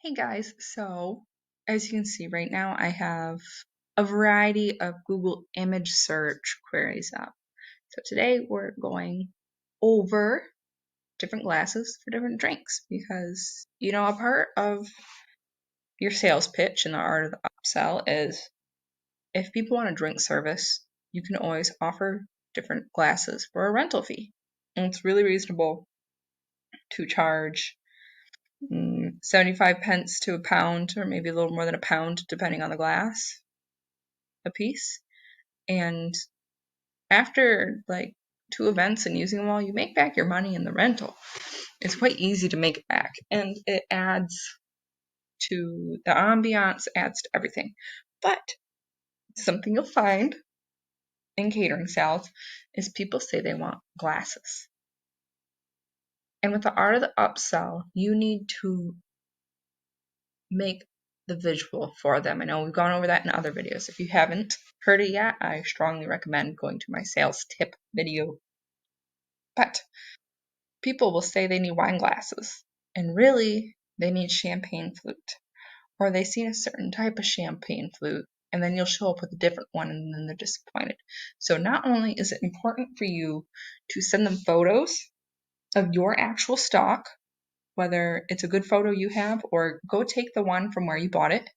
Hey guys, so as you can see right now, I have a variety of Google image search queries up. So today we're going over different glasses for different drinks because, a part of your sales pitch and the art of the upsell is if people want a drink service, you can always offer different glasses for a rental fee. And it's really reasonable to charge 75 pence to a pound, or maybe a little more than a pound, depending on the glass, a piece. And after like 2 events and using them all, you make back your money in the rental. It's quite easy to make it back, and it adds to the ambiance, adds to everything. But something you'll find in catering sales is people say they want glasses. And with the art of the upsell, you need to make the visual for them. I know we've gone over that in other videos. If you haven't heard it yet, I strongly recommend going to my sales tip video. But people will say they need wine glasses, and really they need champagne flute, or they see a certain type of champagne flute, and then you'll show up with a different one and then they're disappointed. So not only is it important for you to send them photos of your actual stock, whether it's a good photo you have, or go take the one from where you bought it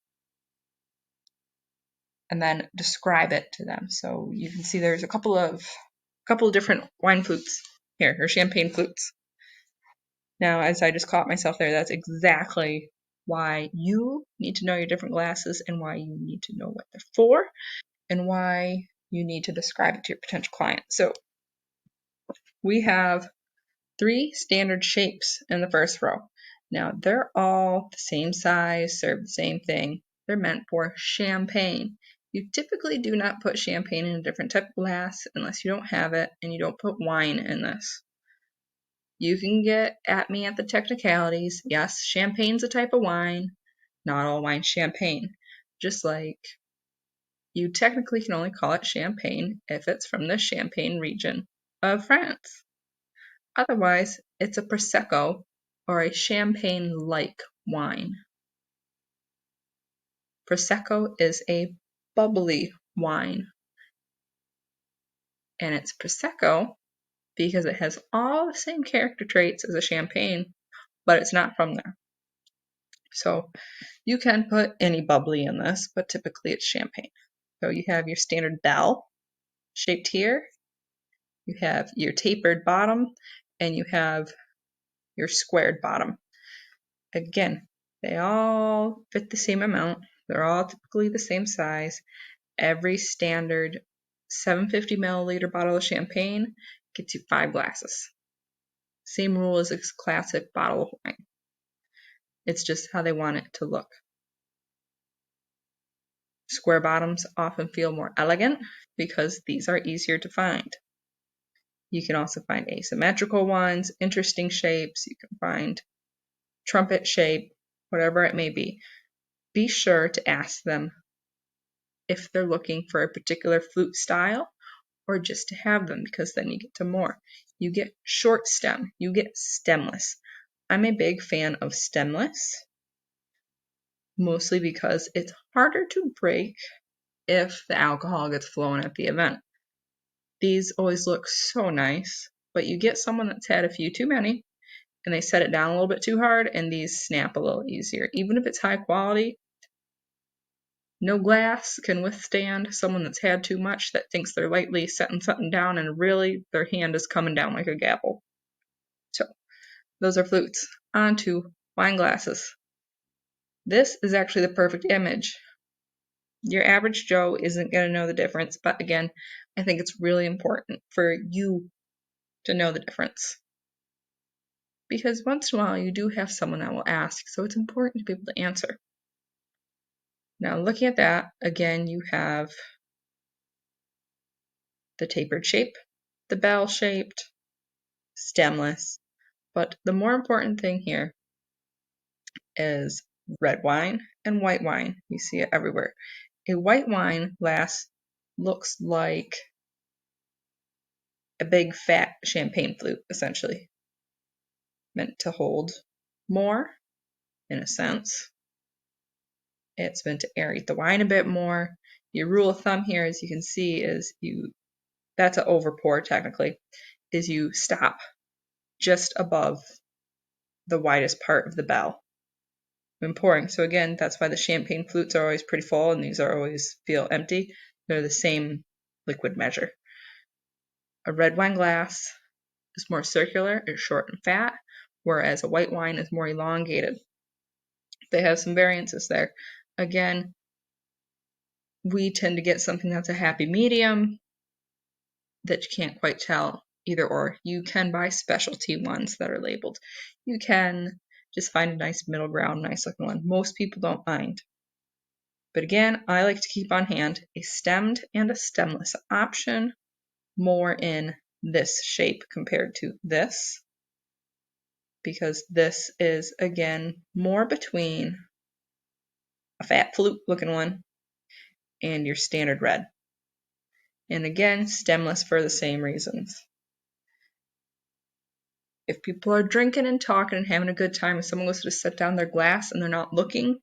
and then describe it to them. So you can see there's a couple of different wine flutes here, or champagne flutes. Now, as I just caught myself there, that's exactly why you need to know your different glasses and why you need to know what they're for and why you need to describe it to your potential client. So we have 3 standard shapes in the first row. Now, they're all the same size, serve the same thing. They're meant for champagne. You typically do not put champagne in a different type of glass unless you don't have it, and you don't put wine in this. You can get at me at the technicalities. Yes, champagne's a type of wine. Not all wine's champagne. Just like you technically can only call it champagne if it's from the Champagne region of France. Otherwise, it's a Prosecco or a champagne-like wine. Prosecco is a bubbly wine. And it's Prosecco because it has all the same character traits as a champagne, but it's not from there. So you can put any bubbly in this, but typically it's champagne. So you have your standard bell shaped here. You have your tapered bottom, and you have your squared bottom. Again, they all fit the same amount. They're all typically the same size. Every standard 750 milliliter bottle of champagne gets you 5 glasses. Same rule as a classic bottle of wine. It's just how they want it to look. Square bottoms often feel more elegant because these are easier to find. You can also find asymmetrical ones, interesting shapes. You can find trumpet shape, whatever it may be. Be sure to ask them if they're looking for a particular flute style or just to have them, because then you get to more. You get short stem, you get stemless. I'm a big fan of stemless, mostly because it's harder to break if the alcohol gets flowing at the event. These always look so nice, but you get someone that's had a few too many and they set it down a little bit too hard and these snap a little easier. Even if it's high quality, no glass can withstand someone that's had too much that thinks they're lightly setting something down and really their hand is coming down like a gavel. So those are flutes. On to wine glasses. This is actually the perfect image. Your average Joe isn't going to know the difference, but again, I think it's really important for you to know the difference. Because once in a while you do have someone that will ask, so it's important to be able to answer. Now looking at that, again you have the tapered shape, the bell shaped, stemless, but the more important thing here is red wine and white wine. You see it everywhere. A white wine glass looks like a big fat champagne flute, essentially, meant to hold more, in a sense, It's meant to aerate the wine a bit more. Your rule of thumb here, as you can see, is that's an over pour technically, is you stop just above the widest part of the bell when pouring. So again, that's why the champagne flutes are always pretty full and these are always feel empty. They're the same liquid measure. A red wine glass is more circular, is short and fat, whereas a white wine is more elongated. They have some variances there. Again, we tend to get something that's a happy medium that you can't quite tell either or. You can buy specialty ones that are labeled. You can just find a nice middle ground, nice looking one. Most people don't mind. But again, I like to keep on hand a stemmed and a stemless option, more in this shape compared to this, because this is, again, more between a fat flute looking one and your standard red. And again, stemless for the same reasons. If people are drinking and talking and having a good time, if someone goes to set down their glass and they're not looking,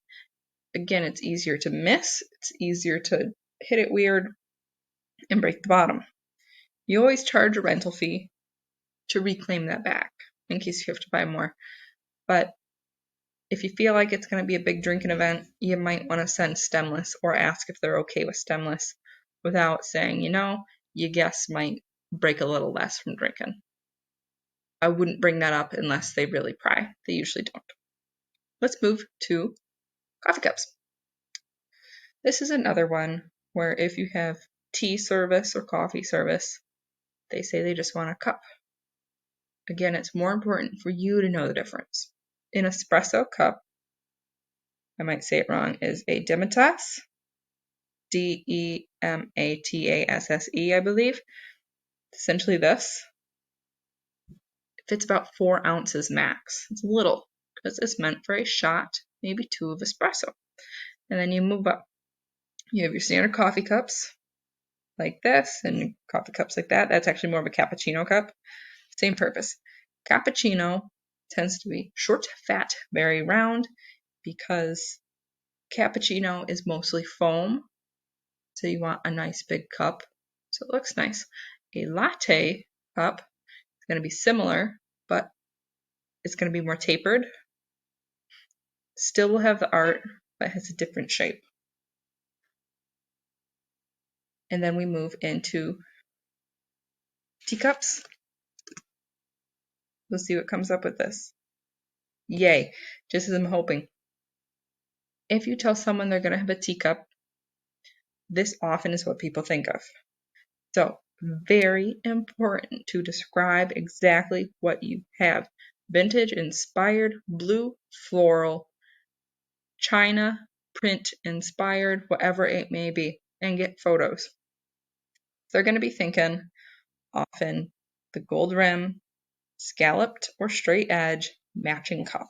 again, it's easier to miss, it's easier to hit it weird and break the bottom. You always charge a rental fee to reclaim that back in case you have to buy more. But if you feel like it's going to be a big drinking event, you might want to send stemless or ask if they're okay with stemless without saying, your guests might break a little less from drinking. I wouldn't bring that up unless they really pry. They usually don't. Let's move to coffee cups. This is another one where if you have tea service or coffee service, they say they just want a cup. Again, it's more important for you to know the difference. An espresso cup, I might say it wrong, is a demitasse, D-E-M-A-T-A-S-S-E, I believe. Essentially this. It fits about 4 ounces max. It's little because it's meant for a shot, maybe 2 of espresso. And then you move up. You have your standard coffee cups like this and coffee cups like that. That's actually more of a cappuccino cup. Same purpose. Cappuccino tends to be short, fat, very round because cappuccino is mostly foam. So you want a nice big cup so it looks nice. A latte cup is going to be similar, but it's going to be more tapered. Still will have the art, but has a different shape. And then we move into teacups. We'll see what comes up with this. Yay, just as I'm hoping. If you tell someone they're going to have a teacup, this often is what people think of. So, very important to describe exactly what you have. Vintage inspired, blue, floral, China, print inspired, whatever it may be, and get photos. They're going to be thinking often the gold rim, scalloped or straight edge, matching cup.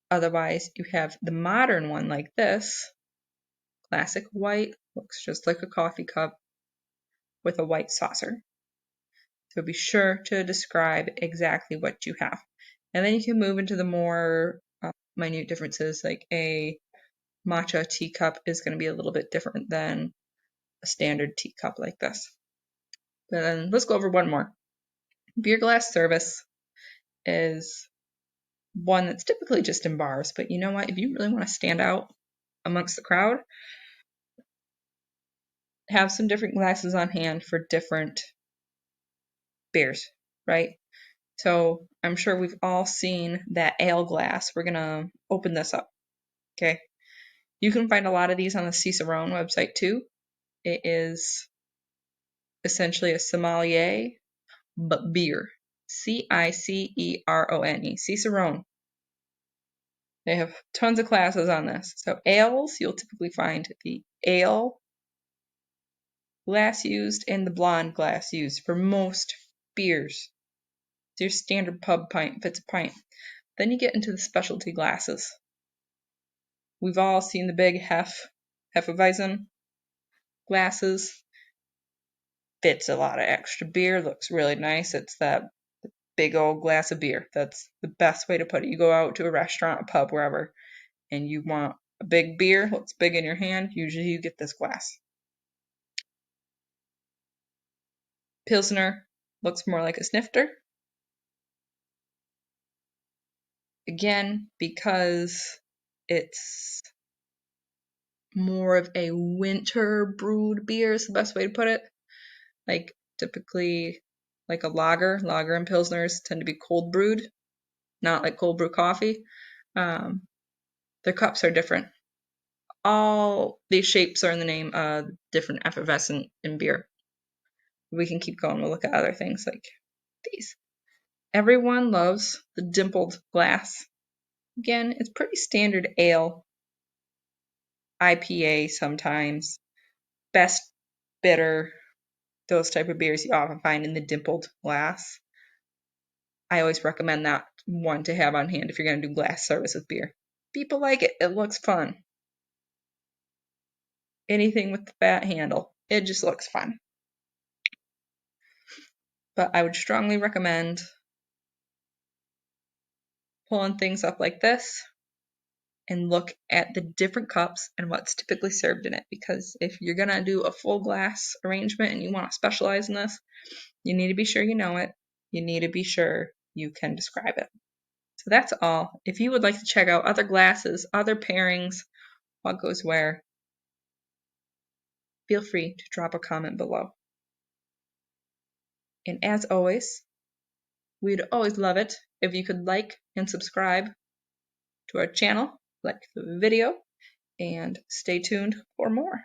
Otherwise, you have the modern one like this, classic white, looks just like a coffee cup with a white saucer. So be sure to describe exactly what you have. And then you can move into the more minute differences, like a matcha teacup is going to be a little bit different than a standard teacup like this. But then let's go over one more. Beer glass service is one that's typically just in bars, but you know what? If you really want to stand out amongst the crowd, have some different glasses on hand for different beers, right? So I'm sure we've all seen that ale glass. We're going to open this up, okay? You can find a lot of these on the Cicerone website too. It is essentially a sommelier, but beer. Cicerone, Cicerone. They have tons of classes on this. So ales, you'll typically find the ale glass used and the blonde glass used for most beers. It's your standard pub pint, fits a pint. Then you get into the specialty glasses. We've all seen the big Hefeweizen glasses. Fits a lot of extra beer, looks really nice. It's that big old glass of beer. That's the best way to put it. You go out to a restaurant, a pub, wherever, and you want a big beer, looks big in your hand, usually you get this glass. Pilsner looks more like a snifter. Again, because it's more of a winter brewed beer is the best way to put it. Like typically like a lager and pilsners tend to be cold brewed, not like cold brew coffee. Their cups are different. All these shapes are in the name of different effervescent in beer. We can keep going. We'll look at other things like these. Everyone loves the dimpled glass. Again, it's pretty standard ale, IPA sometimes, best bitter, those type of beers you often find in the dimpled glass. I always recommend that one to have on hand if you're going to do glass service with beer. People like it. It looks fun. Anything with the fat handle. It just looks fun. But I would strongly recommend pulling things up like this and look at the different cups and what's typically served in it. Because if you're going to do a full glass arrangement and you want to specialize in this, you need to be sure you know it. You need to be sure you can describe it. So that's all. If you would like to check out other glasses, other pairings, what goes where, feel free to drop a comment below. And as always, we'd always love it if you could like and subscribe to our channel, like the video, and stay tuned for more.